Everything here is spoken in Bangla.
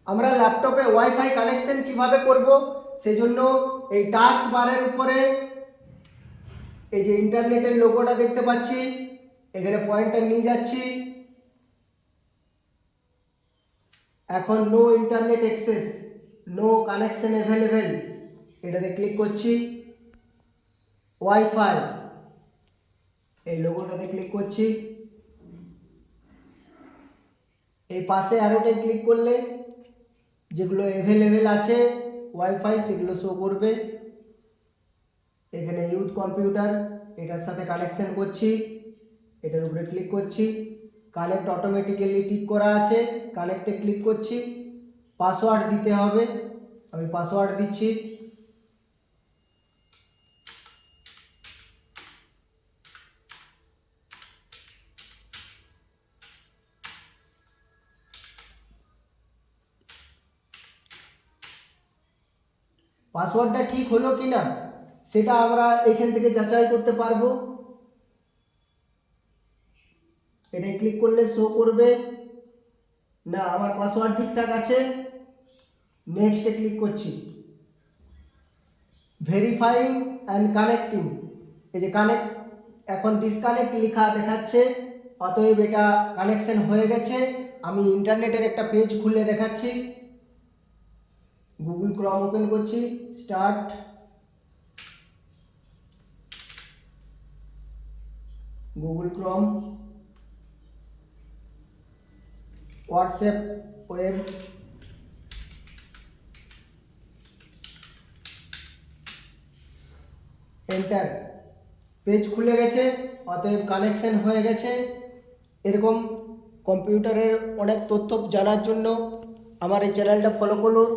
আমরা ল্যাপটপে ওয়াইফাই কানেকশন কিভাবে করব সেজন্য এই টাস্ক বারের উপরে এই যে ইন্টারনেটের লোগোটা দেখতে পাচ্ছি, এখানে পয়েন্টার নিয়ে যাচ্ছি। এখন no internet access, no connection available, এটাতে ক্লিক করছি। ওয়াইফাই এই লোগোটাতে ক্লিক করছি। এই পাশে অ্যারোটায় ক্লিক করলে যেগুলো অ্যাভেলেবেল আছে ওয়াইফাই সেগুলো শো করবে। এখানে ইউথ কম্পিউটার, এটার সাথে কানেকশন করছি, এটার উপরে ক্লিক করছি। কানেক্ট অটোমেটিক্যালি টিক করা আছে, কানেক্টে ক্লিক করছি। পাসওয়ার্ড দিতে হবে, আমি পাসওয়ার্ড দিচ্ছি। পাসওয়ার্ডটা ঠিক হলো কি না সেটা আমরা এখান থেকে যাচাই করতে পারবো। এটা ক্লিক করলে শো করবে না আমার পাসওয়ার্ড ঠিকঠাক আছে। নেক্সটে ক্লিক করছি। ভেরিফাইং অ্যান্ড কানেক্টিং, এই যে কানেক্ট, এখন ডিসকানেক্ট লেখা দেখাচ্ছে, অতএব এটা কানেকশন হয়ে গেছে। আমি ইন্টারনেটের একটা পেজ খুলে দেখাচ্ছি। গুগল ক্রোম ওপেন করছি, start. Google Chrome, WhatsApp web, enter. Page খুলে গেছে, অতএব কানেকশন হয়ে গেছে। এরকম কম্পিউটারের অনেক তথ্য জানার জন্য আমার এই চ্যানেলটা ফলো করুন।